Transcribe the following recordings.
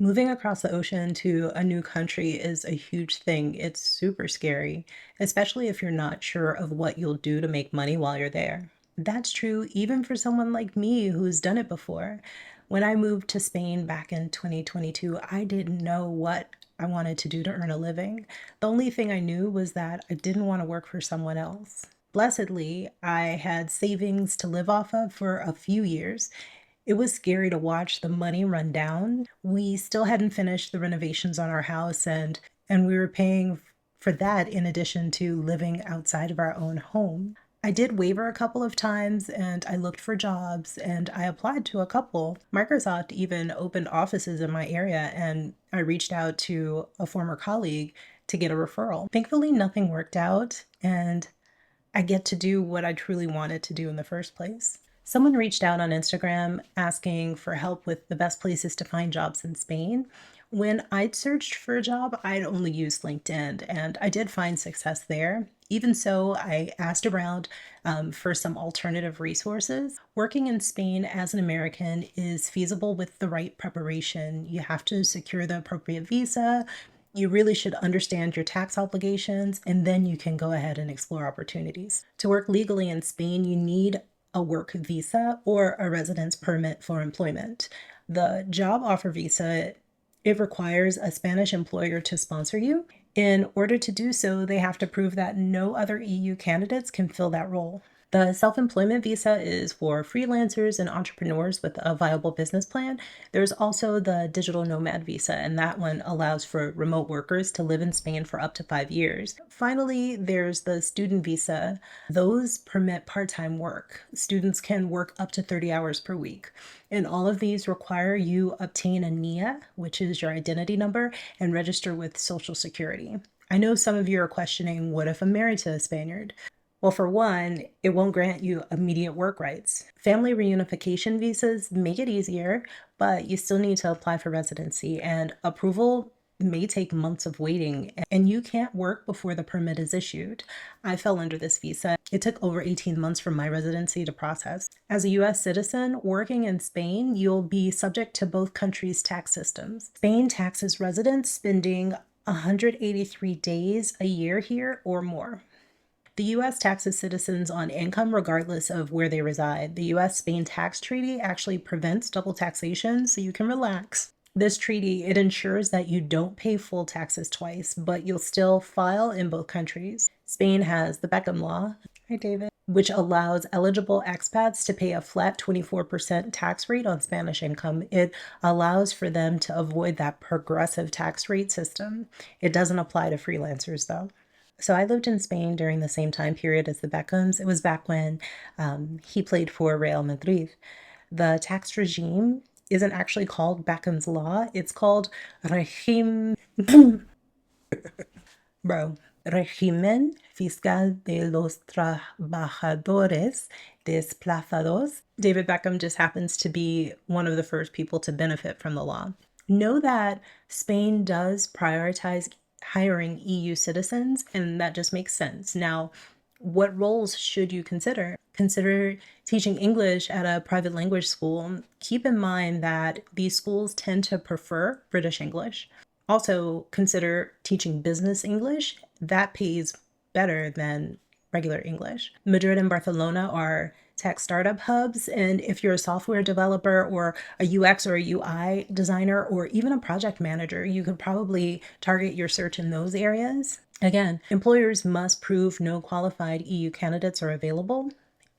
Moving across the ocean to a new country is a huge thing. It's super scary, especially if you're not sure of what you'll do to make money while you're there. That's true even for someone like me who's done it before. When I moved to Spain back in 2022, I didn't know what I wanted to do to earn a living. The only thing I knew was that I didn't want to work for someone else. Blessedly, I had savings to live off of for a few years. It was scary to watch the money run down. We still hadn't finished the renovations on our house, and we were paying for that in addition to living outside of our own home. I did waver a couple of times and I looked for jobs and I applied to a couple. Microsoft even opened offices in my area and I reached out to a former colleague to get a referral. Thankfully, nothing worked out and I get to do what I truly wanted to do in the first place. Someone reached out on Instagram asking for help with the best places to find jobs in Spain. When I'd searched for a job, I'd only used LinkedIn and I did find success there. Even so, I asked around for some alternative resources. Working in Spain as an American is feasible with the right preparation. You have to secure the appropriate visa, you really should understand your tax obligations, and then you can go ahead and explore opportunities. To work legally in Spain, you need a work visa or a residence permit for employment. The job offer visa, it requires a Spanish employer to sponsor you. In order to do so, they have to prove that no other EU candidates can fill that role. The self-employment visa is for freelancers and entrepreneurs with a viable business plan. There's also the digital nomad visa, and that one allows for remote workers to live in Spain for up to 5 years. Finally, there's the student visa. Those permit part-time work. Students can work up to 30 hours per week. And all of these require you obtain a NIA, which is your identity number, and register with Social Security. I know some of you are questioning, what if I'm married to a Spaniard? Well, for one, it won't grant you immediate work rights. Family reunification visas make it easier, but you still need to apply for residency, and approval may take months of waiting, and you can't work before the permit is issued. I fell under this visa. It took over 18 months for my residency to process. As a US citizen working in Spain, you'll be subject to both countries' tax systems. Spain taxes residents spending 183 days a year here or more. The U.S. taxes citizens on income regardless of where they reside. The U.S.-Spain tax treaty actually prevents double taxation, so you can relax. This treaty, it ensures that you don't pay full taxes twice, but you'll still file in both countries. Spain has the Beckham Law, hi David, which allows eligible expats to pay a flat 24% tax rate on Spanish income. It allows for them to avoid that progressive tax rate system. It doesn't apply to freelancers though. So I lived in Spain during the same time period as the Beckhams. It was back when he played for Real Madrid. The tax regime isn't actually called Beckham's Law. It's called Regime, bro, Régimen Fiscal de los Trabajadores Desplazados. David Beckham just happens to be one of the first people to benefit from the law. Know that Spain does prioritize hiring EU citizens, and that just makes sense. Now, what roles should you consider? Consider teaching English at a private language school. Keep in mind that these schools tend to prefer British English. Also, consider teaching business English. That pays better than regular English. Madrid and Barcelona are tech startup hubs, and if you're a software developer or a UX or a UI designer or even a project manager, you could probably target your search in those areas. Again, employers must prove no qualified EU candidates are available,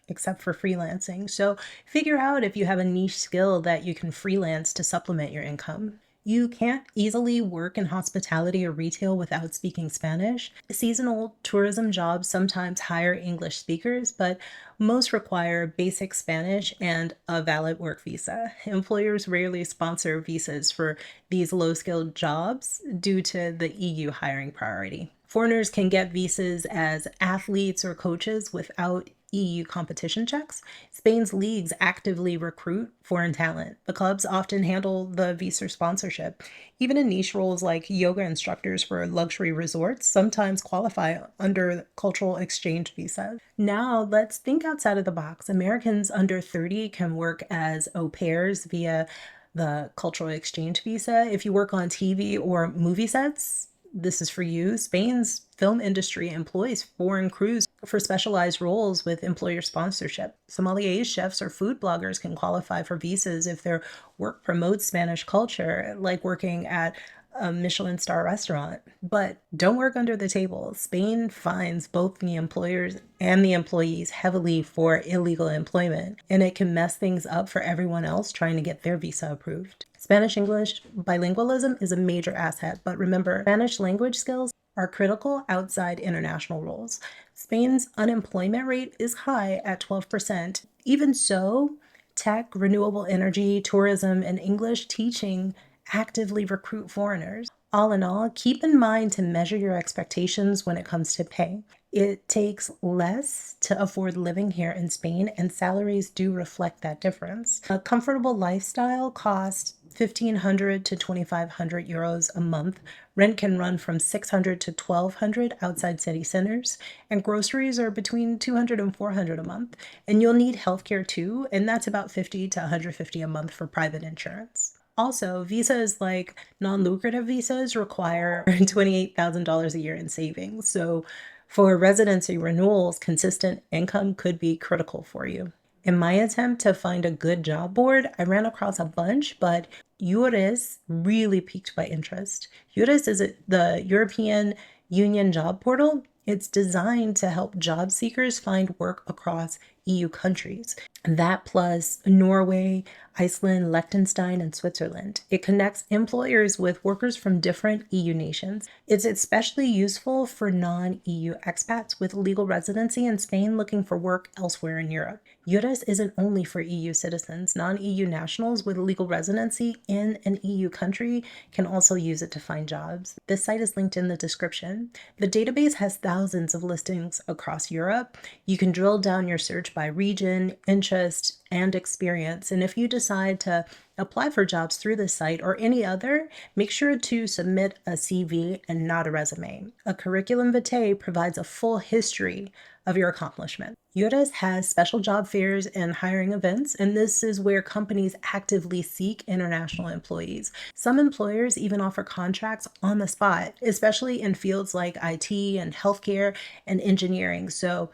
except for freelancing. So figure out if you have a niche skill that you can freelance to supplement your income. You can't easily work in hospitality or retail without speaking Spanish. Seasonal tourism jobs sometimes hire English speakers, but most require basic Spanish and a valid work visa. Employers rarely sponsor visas for these low-skilled jobs due to the EU hiring priority. Foreigners can get visas as athletes or coaches without EU competition checks. Spain's leagues actively recruit foreign talent. The clubs often handle the visa sponsorship. Even in niche roles like yoga instructors for luxury resorts sometimes qualify under cultural exchange visas. Now let's think outside of the box. Americans under 30 can work as au pairs via the cultural exchange visa. If you work on TV or movie sets, this is for you. Spain's film industry employs foreign crews for specialized roles with employer sponsorship. Sommeliers, chefs, or food bloggers can qualify for visas if their work promotes Spanish culture, like working at a Michelin star restaurant. But don't work under the table. Spain fines both the employers and the employees heavily for illegal employment, and it can mess things up for everyone else trying to get their visa approved. Spanish English bilingualism is a major asset, but remember, Spanish language skills are critical outside international roles. Spain's unemployment rate is high at 12%. Even so, tech, renewable energy, tourism, and English teaching actively recruit foreigners. All in all, keep in mind to measure your expectations when it comes to pay. It takes less to afford living here in Spain, and salaries do reflect that difference. A comfortable lifestyle costs 1,500 to 2,500 euros a month. Rent can run from 600 to 1,200 outside city centers, and groceries are between 200 and 400 a month. And you'll need healthcare too, and that's about 50 to 150 a month for private insurance. Also, visas like non-lucrative visas require $28,000 a year in savings. So for residency renewals, consistent income could be critical for you. In my attempt to find a good job board, I ran across a bunch, but Eures really piqued my interest. Eures is the European Union job portal. It's designed to help job seekers find work across EU countries. That plus Norway, Iceland, Liechtenstein, and Switzerland. It connects employers with workers from different EU nations. It's especially useful for non-EU expats with legal residency in Spain looking for work elsewhere in Europe. EURES isn't only for EU citizens. Non-EU nationals with legal residency in an EU country can also use it to find jobs. This site is linked in the description. The database has thousands of listings across Europe. You can drill down your search by region, interest, and experience. And if you decide to apply for jobs through this site or any other, make sure to submit a CV and not a resume. A curriculum vitae provides a full history of your accomplishment. EURES has special job fairs and hiring events, and this is where companies actively seek international employees. Some employers even offer contracts on the spot, especially in fields like IT and healthcare and engineering. So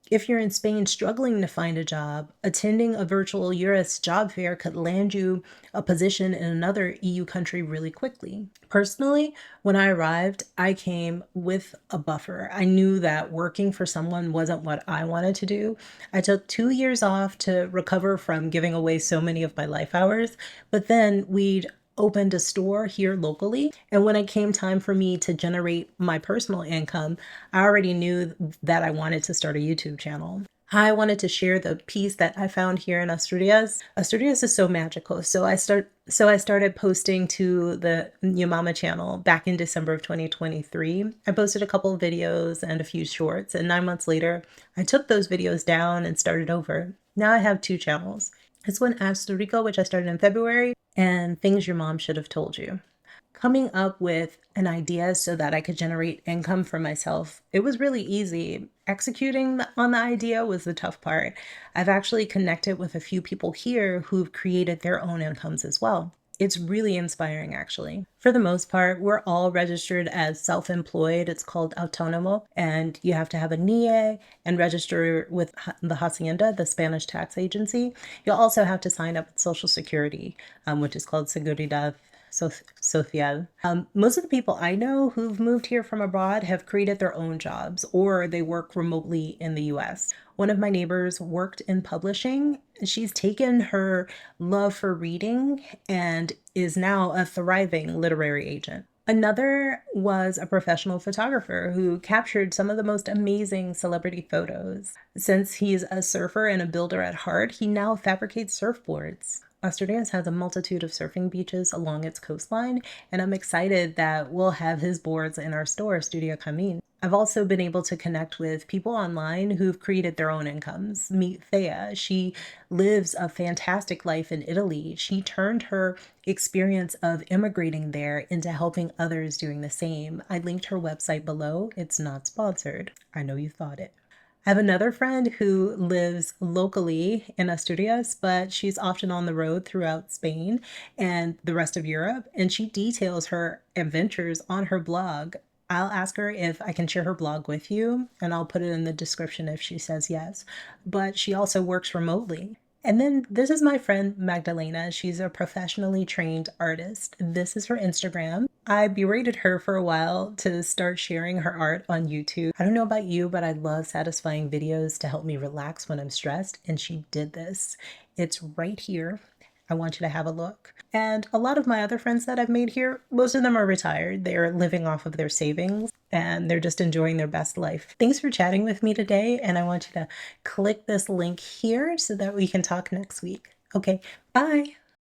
if you're in Spain struggling to find a job, attending a virtual EURES job fair could land you a position in another EU country really quickly. Personally, when I arrived, I came with a buffer. I knew that working for someone wasn't what I wanted to do. I took 2 years off to recover from giving away so many of my life hours, but then we'd opened a store here locally. And when it came time for me to generate my personal income, I already knew that I wanted to start a YouTube channel. I wanted to share the piece that I found here in Asturias. Asturias is so magical. So I started posting to the New Mama channel back in December of 2023. I posted a couple of videos and a few shorts, and 9 months later, I took those videos down and started over. Now I have two channels. This one, Asturico, which I started in February, and Things Your Mom Should Have Told You. Coming up with an idea so that I could generate income for myself, it was really easy. Executing on the idea was the tough part. I've actually connected with a few people here who've created their own incomes as well. It's really inspiring, actually. For the most part, we're all registered as self-employed. It's called autonomo, and you have to have a NIE and register with the Hacienda, the Spanish tax agency. You'll also have to sign up with Social Security, which is called Seguridad Social. Most of the people I know who've moved here from abroad have created their own jobs, or they work remotely in the US. One of my neighbors worked in publishing. She's taken her love for reading and is now a thriving literary agent. Another was a professional photographer who captured some of the most amazing celebrity photos. Since he's a surfer and a builder at heart, he now fabricates surfboards. Asturias has a multitude of surfing beaches along its coastline, and I'm excited that we'll have his boards in our store, Studio Camin. I've also been able to connect with people online who've created their own incomes. Meet Thea. She lives a fantastic life in Italy. She turned her experience of immigrating there into helping others doing the same. I linked her website below. It's not sponsored. I know you thought it. I have another friend who lives locally in Asturias, but she's often on the road throughout Spain and the rest of Europe, and she details her adventures on her blog. I'll ask her if I can share her blog with you, and I'll put it in the description if she says yes. But she also works remotely. And then this is my friend Magdalena. She's a professionally trained artist. This is her Instagram. I berated her for a while to start sharing her art on YouTube. I don't know about you, but I love satisfying videos to help me relax when I'm stressed, and she did this. It's right here. I want you to have a look. And a lot of my other friends that I've made here, most of them are retired. They're living off of their savings and they're just enjoying their best life. Thanks for chatting with me today. And I want you to click this link here so that we can talk next week. Okay, bye.